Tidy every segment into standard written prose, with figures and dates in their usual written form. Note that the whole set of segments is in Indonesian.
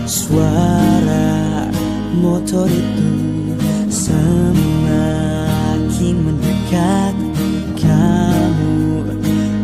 Suara motor itu semakin mendekat. Kamu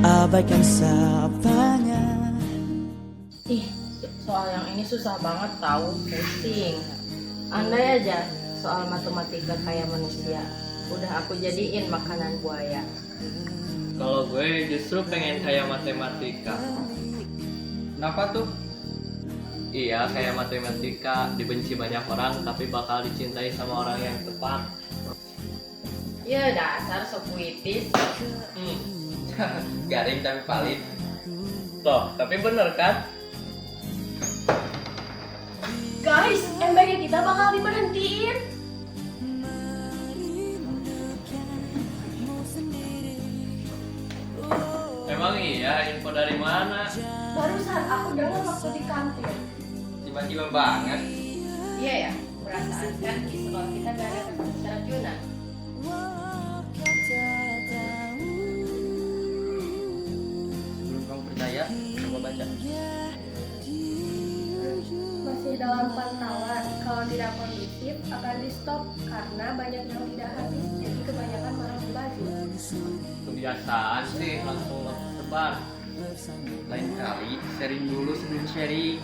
abaikan sapanya. Ih, soal yang ini susah banget tahu, pusing. Andai aja soal matematika kayak manusia, udah aku jadiin makanan buaya. Kalau gue justru pengen kayak matematika. Kenapa tuh? Iya, kayak matematika, dibenci banyak orang tapi bakal dicintai sama orang yang tepat. Ya dasar sok puitis. Garing tapi valid. Loh, tapi bener kan? Guys, MBK kita bakal diberhentiin. Emang iya, info dari mana? Barusan aku dengar waktu di kantin. Tiba-tiba banget. Iya ya, perasaan kan di sekolah kita gak ada keracunan. Sebelum kamu percaya, coba baca. Masih dalam pantauan, kalau tidak kondusif akan di stop karena banyak yang tidak habis, jadi kebanyakan malah membazir. Kebiasaan sih, langsung sebar. Lain kali, sharing dulu sebelum sharing.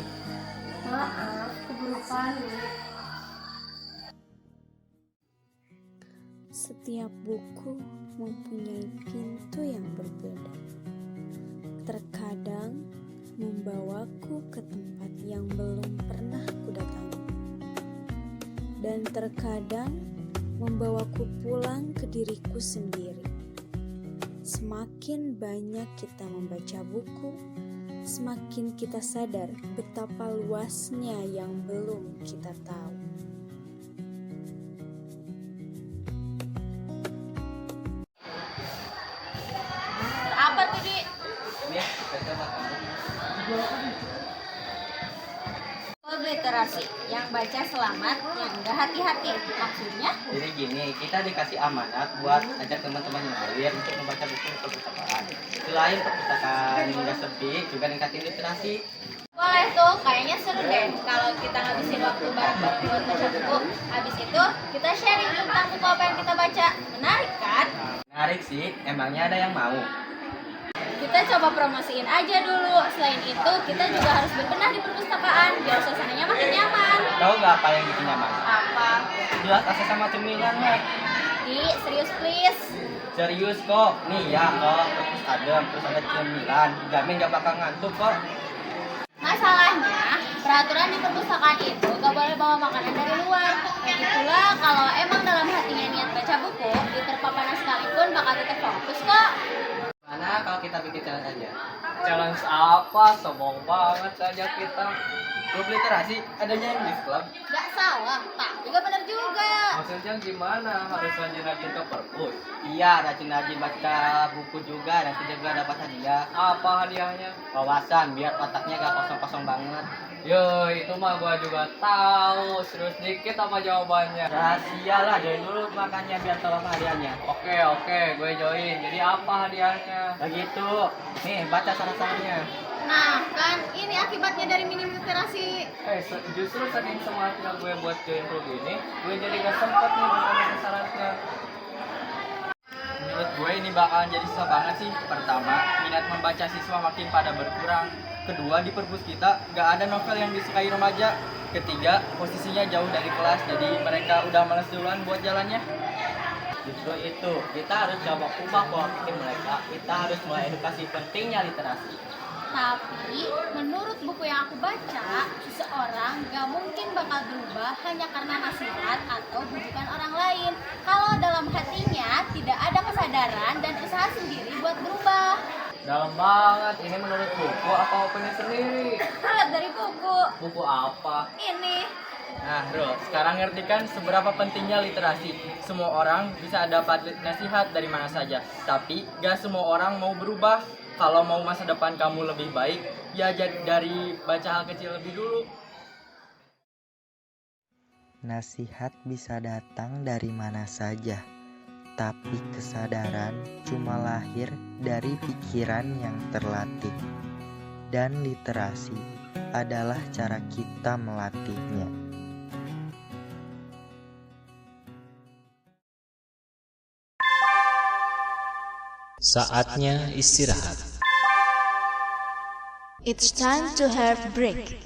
Maaf, keburu panik. Setiap buku mempunyai pintu yang berbeda. Terkadang membawaku ke tempat yang belum pernah kudatangi. Dan terkadang membawaku pulang ke diriku sendiri. Semakin banyak kita membaca buku, semakin kita sadar betapa luasnya yang belum kita tahu. Apa tuh, Di? Ini, baca kamu. Kode literasi, yang baca selamat, yang enggak hati-hati. Maksudnya? Jadi gini, kita dikasih amanat buat ajak teman-teman yang lain untuk membaca buku perpustakaan. Selain perpustakaan yang nggak sepi, juga ningkatin literasi. Boleh tuh, kayaknya seru deh kalau kita ngabisin waktu bareng-bareng buat baca buku. Habis itu, kita sharing tentang buku apa yang kita baca. Menarik kan? Menarik sih, emangnya ada yang mau? Kita coba promosiin aja dulu. Selain itu, kita juga harus berbenah di perpustakaan biar suasananya makin nyaman. Tahu nggak apa yang bikin nyaman? Apa? Jelas asa sama cemilan, Mek. Di, serius please. Serius kok, nih ya kok, terus adem, terus ada cemilan, jamin gak bakal ngantuk kok. Masalahnya, peraturan di perpustakaan itu gak boleh bawa makanan dari luar. Lagi pula, kalau emang dalam hatinya niat baca buku, di terpa panas sekalipun bakal tetap fokus kok. Mana kalau kita bikin challenge aja? Challenge apa? Sombong banget saja kita. Klub literasi, adanya English Club. Gak salah, tak juga bener juga. Maksudnya gimana? Harus rajin-rajin ke perpus? Iya, rajin-rajin baca buku juga, nanti juga dapat hadiah. Apa hadiahnya? Wawasan, biar otaknya gak kosong-kosong banget. Yo, itu mah gua juga tahu. Serius dikit apa jawabannya? Rahasia lah, join dulu makanya biar tahu apa hadiahnya. Oke, gue join. Jadi apa hadiahnya? Begitu, nih baca saran-sarannya. Nah, kan ini akibatnya dari minim literasi. Justru saking semangatnya gue buat join klub ini, gue jadi gak sempet nih bukan syaratnya. Menurut gue ini bakalan jadi susah banget sih. Pertama, minat membaca siswa makin pada berkurang. Kedua, di perpus kita gak ada novel yang disukai remaja. Ketiga, posisinya jauh dari kelas, jadi mereka udah males duluan buat jalannya. Justru itu, kita harus coba ubah pola pikir mereka. Kita harus mulai edukasi pentingnya literasi. Tapi, menurut buku yang aku baca, seseorang gak mungkin bakal berubah hanya karena nasihat atau bujukan orang lain. Kalau dalam hatinya tidak ada kesadaran dan usaha sendiri buat berubah. Dalam banget, ini menurut buku apa opini sendiri? Lihat dari buku. Buku apa? Ini. Nah, bro, sekarang ngerti kan seberapa pentingnya literasi? Semua orang bisa dapat nasihat dari mana saja, tapi gak semua orang mau berubah. Kalau mau masa depan kamu lebih baik, ya jadi dari baca hal kecil lebih dulu. Nasihat bisa datang dari mana saja, tapi kesadaran cuma lahir dari pikiran yang terlatih. Dan literasi adalah cara kita melatihnya. Saatnya istirahat. It's time to have break.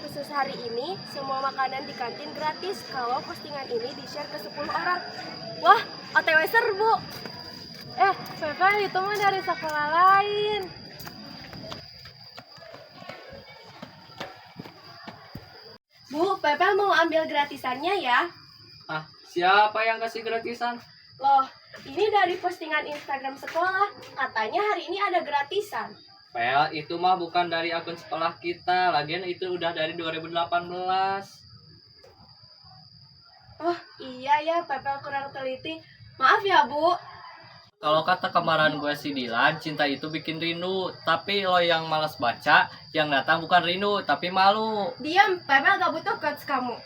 Khusus hari ini, semua makanan di kantin gratis kalau postingan ini di-share ke 10 orang. Wah, OTW serbu. Pepe, itu mah dari sekolah lain. Bu, Pepe mau ambil gratisannya ya. Ah, siapa yang kasih gratisan? Loh, ini dari postingan Instagram sekolah. Katanya hari ini ada gratisan. Pel, itu mah bukan dari akun sekolah kita. Lagian itu udah dari 2018. Oh, iya ya, Pepe kurang teliti. Maaf ya, Bu. Kalau kata kemarin gue si Dilan, cinta itu bikin rindu. Tapi lo yang malas baca, yang datang bukan rindu, tapi malu. Diam, Pepe gak butuh quotes kamu.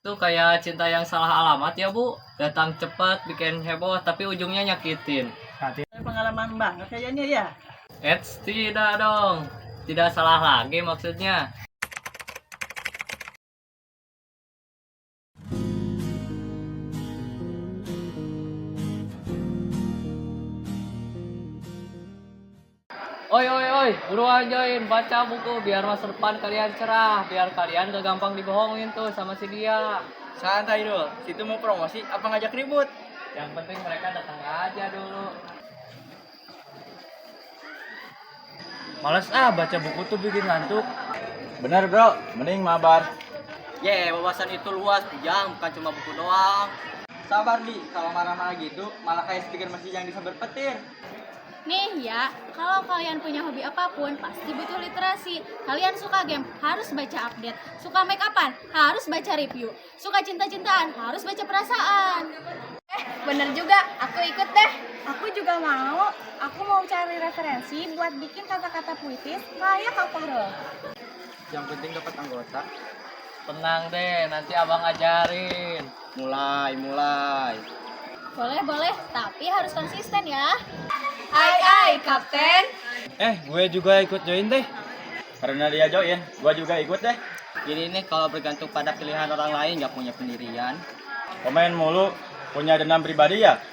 Itu kayak cinta yang salah alamat ya bu. Datang cepat, bikin heboh, tapi ujungnya nyakitin. Pengalaman banget kayaknya ya. Tidak dong. Tidak salah lagi maksudnya. Oi, buruan join, baca buku biar masa depan kalian cerah, biar kalian gak gampang dibohongin tuh sama si dia. Santai dulu, situ mau promosi apa ngajak ribut? Yang penting mereka datang aja dulu. Males baca buku tuh bikin ngantuk. Bener bro, mending mabar. Wawasan itu luas, Pujang, bukan cuma buku doang. Sabar Di, kalau marah-marah gitu malah kayak speaker masjid yang disambar petir. Nih ya, kalau kalian punya hobi apapun, pasti butuh literasi. Kalian suka game, harus baca update. Suka make upan, harus baca review. Suka cinta-cintaan, harus baca perasaan. Bener juga, aku ikut deh. Aku juga mau. Aku mau cari referensi buat bikin kata-kata puitis kayak Kak Fahrul. Yang penting dapat anggota. Tenang deh, nanti abang ajarin. Mulai. Boleh, tapi harus konsisten ya. Ai, Kapten. Gue juga ikut join deh. Karena dia join, gua juga ikut deh. Gini nih, kalau bergantung pada pilihan orang lain, gak punya pendirian. Komen mulu, punya dendam pribadi ya?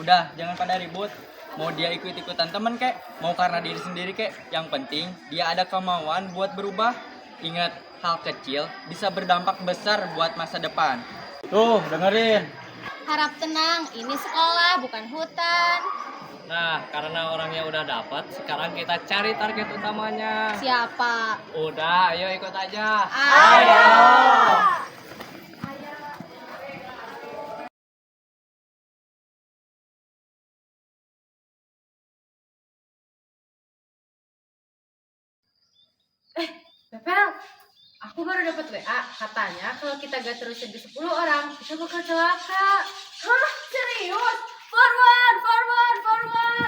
Udah, jangan pada ribut. Mau dia ikut-ikutan temen kek, mau karena diri sendiri kek. Yang penting dia ada kemauan buat berubah. Ingat, hal kecil bisa berdampak besar buat masa depan. Tuh, dengerin. Harap tenang, ini sekolah bukan hutan. Nah, karena orangnya udah dapat, sekarang kita cari target utamanya. Siapa? Udah, ayo ikut aja. Ayo. Pepel, aku baru dapat WA. Katanya kalau kita gak terusin ke 10 orang, kita bakal celaka. Hah, serius? Forward.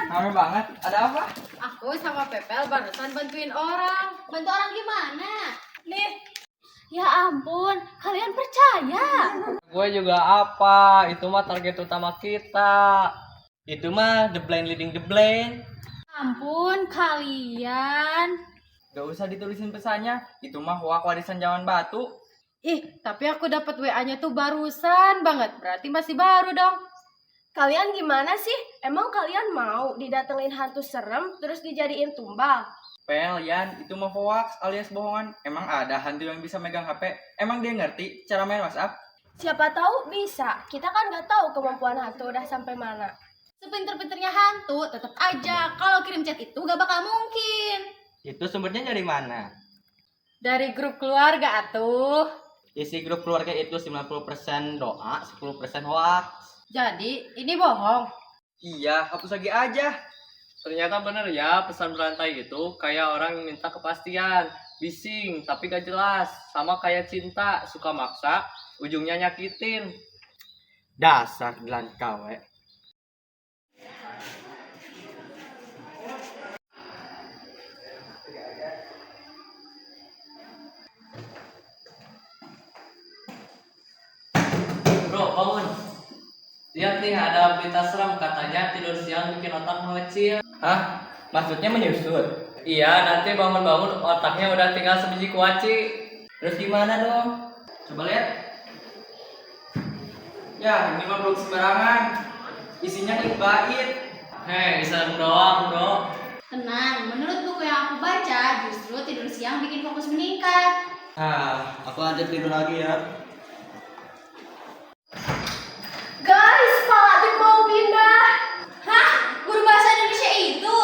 Rame banget, ada apa? Aku sama Pepel barusan bantuin orang. Bantu orang gimana? Nih, Ya ampun, kalian percaya? Gue juga apa, itu mah target utama kita. Itu mah the blind leading the blind. Ampun, kalian. Gak usah ditulisin pesannya, itu mah hoak warisan zaman batu. ih, tapi aku dapat WA-nya tuh barusan banget. Berarti masih baru dong. Kalian gimana sih? Emang kalian mau didatengin hantu serem terus dijadiin tumbal? Pel, Yan, itu mah hoax alias bohongan. Emang ada hantu yang bisa megang HP? Emang dia ngerti cara main WhatsApp? Siapa tahu bisa. Kita kan nggak tahu kemampuan hantu udah sampai mana. Sepinter-pinternya hantu, tetap aja kalau kirim chat itu gak bakal mungkin. Itu sumbernya dari mana? Dari grup keluarga atuh. Isi grup keluarga itu 90% doa, 10% hoax. Jadi, ini bohong. Iya, hapus lagi aja. Ternyata bener ya, pesan berantai itu kayak orang yang minta kepastian. Bising, tapi gak jelas. Sama kayak cinta, suka maksa, ujungnya nyakitin. Dasar gelan kawe. Bro, bangun. Lihat nih, ada berita seram. Katanya tidur siang bikin otak mengecil. Hah? Maksudnya menyusut? Iya, nanti bangun-bangun otaknya udah tinggal sebiji kuaci. Terus gimana dong? Coba lihat. Ya, ini mah belum sembarangan. Isinya clickbait. Hei, iseng doang, bro. Tenang, menurut buku yang aku baca, justru tidur siang bikin fokus meningkat. Aku lanjut tidur lagi ya. Guys, Pak Latif mau pindah. Hah? Guru bahasa Indonesia itu?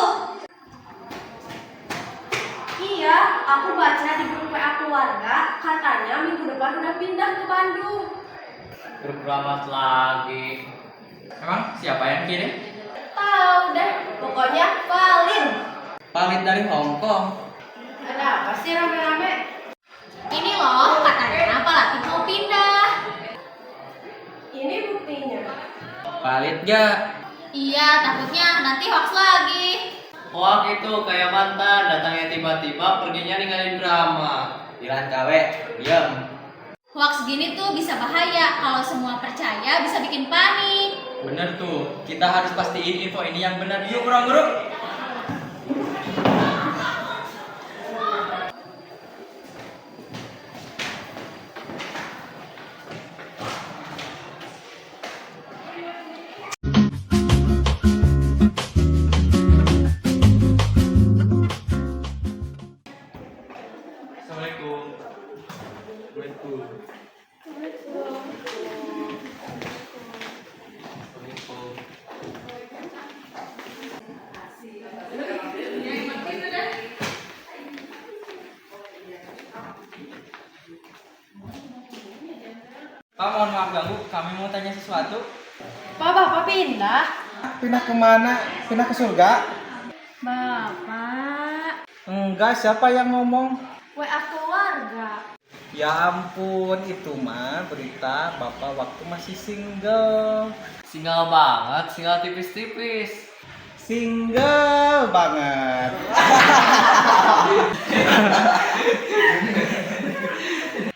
Iya, aku baca di grup WA keluarga, katanya minggu depan udah pindah ke Bandung. Berkeramat lagi. Emang siapa yang kirim? Tahu deh, pokoknya Valin. Pamit dari Hong Kong. Ada apa sih rame-rame? Ini loh, katanya Pak Latif mau pindah. Ini buktinya. Valid gak? Iya, takutnya nanti hoax lagi. Hoak itu kayak mantan, datangnya tiba-tiba, perginya ninggalin drama. Bilang KW, diam. Hoax gini tuh bisa bahaya. Kalau semua percaya bisa bikin panik. Bener tuh, kita harus pastiin info ini yang benar. Yuk guru-guru. Assalamualaikum. Waalaikumsalam. Pak, mohon maaf ganggu, kami mau tanya sesuatu. Pak, Bapak pindah? Pindah kemana? Pindah ke surga? Bapak, Enggak, siapa yang ngomong? WA keluarga. Ya ampun, itu mah berita bapak waktu masih single. Single banget, single tipis-tipis. Single banget.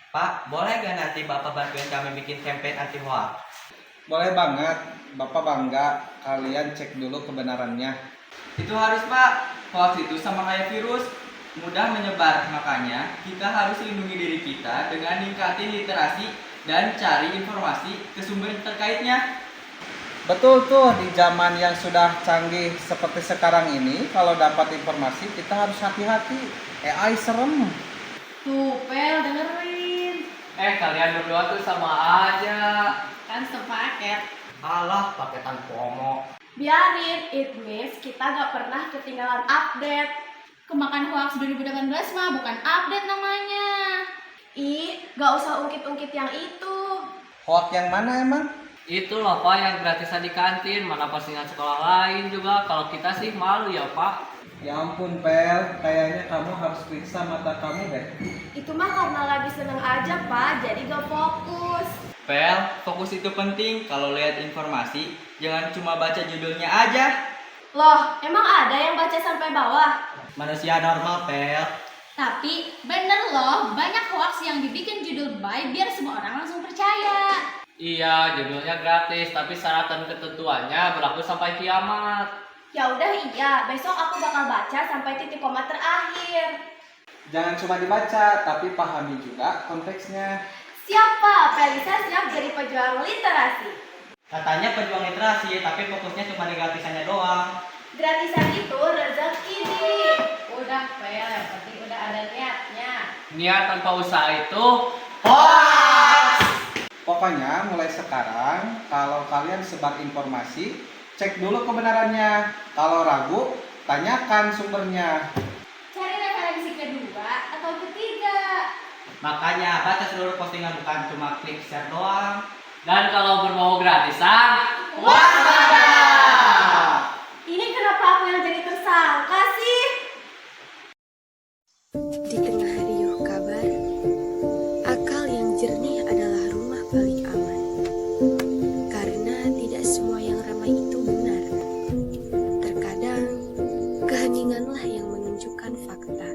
Pak, boleh gak nanti Bapak bantuin kami bikin campaign anti hoax? Boleh banget, bapak bangga. Kalian cek dulu kebenarannya. Itu harus Pak, hoax itu sama kayak virus, mudah menyebar. Makanya kita harus lindungi diri kita dengan ningkatin literasi dan cari informasi ke sumber terkaitnya. Betul tuh, di zaman yang sudah canggih seperti sekarang ini, kalau dapat informasi kita harus hati-hati. AI serem. tuh Pel dengerin. Kalian berdua tuh sama aja. Kan sepaket. Alah, paketan promo. Biarin, it means kita gak pernah ketinggalan update. Kemakan hoax 2018 mah bukan update namanya. Ih, gak usah ungkit-ungkit yang itu. Hoax yang mana emang? Itu loh Pak yang gratisan di kantin, mana postingan sekolah lain juga. Kalau kita sih malu ya Pak. Ya ampun Pel, kayaknya kamu harus periksa mata kamu deh. Itu mah karena lagi seneng aja, Pak, jadi gak fokus. Pel, fokus itu penting. Kalau lihat informasi, jangan cuma baca judulnya aja. Loh, emang ada yang baca sampai bawah? Manusia normal, Pel. Tapi bener loh, banyak hoax yang dibikin judul baik biar semua orang langsung percaya. Iya, judulnya gratis, tapi syarat dan ketentuannya berlaku sampai kiamat. Ya udah iya, besok aku bakal baca sampai titik koma terakhir. Jangan cuma dibaca, tapi pahami juga konteksnya. Siap Pak, Pelisa siap jadi pejuang literasi. Katanya pejuang literasi, tapi fokusnya cuma di gratisannya doang. Gratisan itu rezeki nih. Udah Pel, yang penting udah ada niatnya. Niat tanpa usaha itu Pokoknya mulai sekarang, kalau kalian sebar informasi, cek dulu kebenarannya. Kalau ragu, tanyakan sumbernya. Cari referensi kedua atau ketiga. Makanya baca seluruh postingan, bukan cuma klik share doang. dan kalau berbau gratisan, Waspada! Ini kenapa aku yang jadi tersangka sih? Di tengah riuh kabar, akal yang jernih adalah rumah paling aman. Karena tidak semua yang ramai itu benar. Terkadang, keheninganlah yang menunjukkan fakta.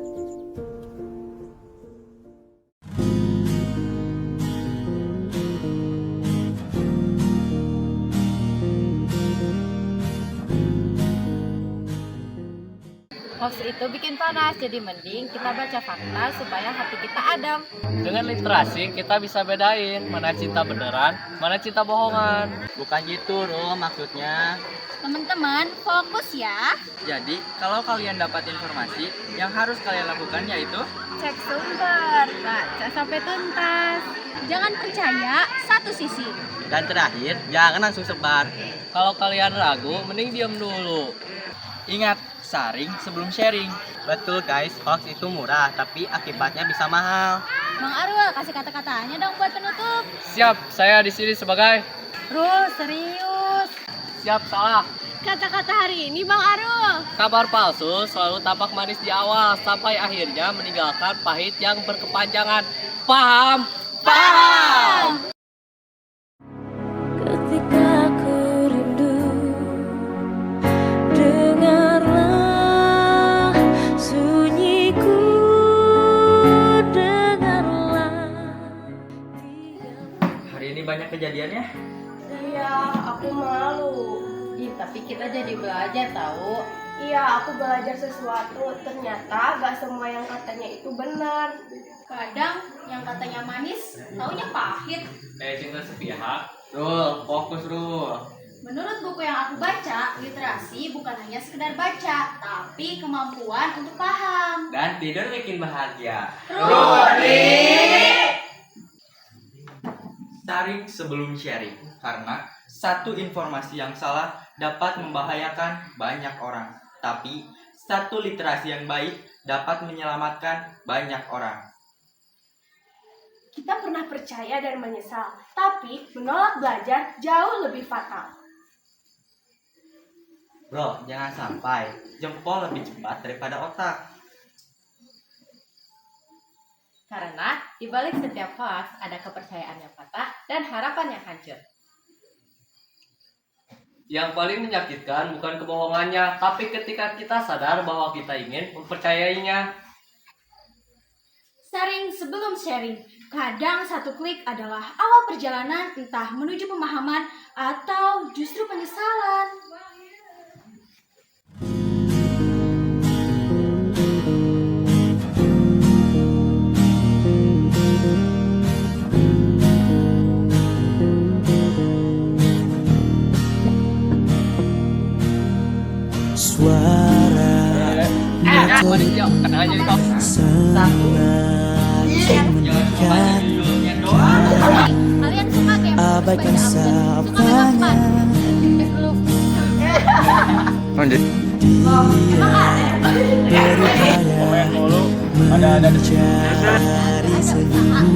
hoax itu bikin panas, jadi mending kita baca fakta supaya hati kita adem. Dengan literasi kita bisa bedain mana cinta beneran, mana cinta bohongan. Bukan gitu, Rum, maksudnya. Teman-teman, fokus ya. Jadi, kalau kalian dapat informasi, yang harus kalian lakukan yaitu Cek sumber. Baca sampai tuntas. Jangan percaya satu sisi. dan terakhir, jangan langsung sebar. Kalau kalian ragu, mending diam dulu. Ingat, saring sebelum sharing. Betul guys, hoax itu murah, tapi akibatnya bisa mahal. Bang Arul, kasih kata-katanya dong buat penutup. Siap, saya di sini sebagai. Rul, serius. Siap, salah. Kata-kata hari ini Bang Arul. Kabar palsu selalu tampak manis di awal sampai akhirnya meninggalkan pahit yang berkepanjangan. Paham? Paham! Ketika ku rindu, dengarlah sunyiku, dengarlah. Hari ini banyak kejadian ya? Iya, aku malu. Tapi kita jadi belajar tahu. Iya, aku belajar sesuatu. Ternyata gak semua yang katanya itu benar. Kadang yang katanya manis, taunya pahit. Cinta sepihak. Rul, fokus Rul. Menurut buku yang aku baca, literasi bukan hanya sekedar baca, tapi kemampuan untuk paham. Dan tidur bikin bahagia. Saring sebelum sharing, karena satu informasi yang salah dapat membahayakan banyak orang. Tapi satu literasi yang baik dapat menyelamatkan banyak orang. Kita pernah percaya dan menyesal, tapi menolak belajar jauh lebih fatal. Bro, jangan sampai jempol lebih cepat daripada otak. Karena di balik setiap hoax ada kepercayaan yang patah dan harapan yang hancur. Yang paling menyakitkan bukan kebohongannya, tapi ketika kita sadar bahwa kita ingin mempercayainya. Saring sebelum sharing, kadang satu klik adalah awal perjalanan entah menuju pemahaman atau justru penyesalan. Suara Kalian suka game abaikan sapanya. Dia berupaya mencari senyum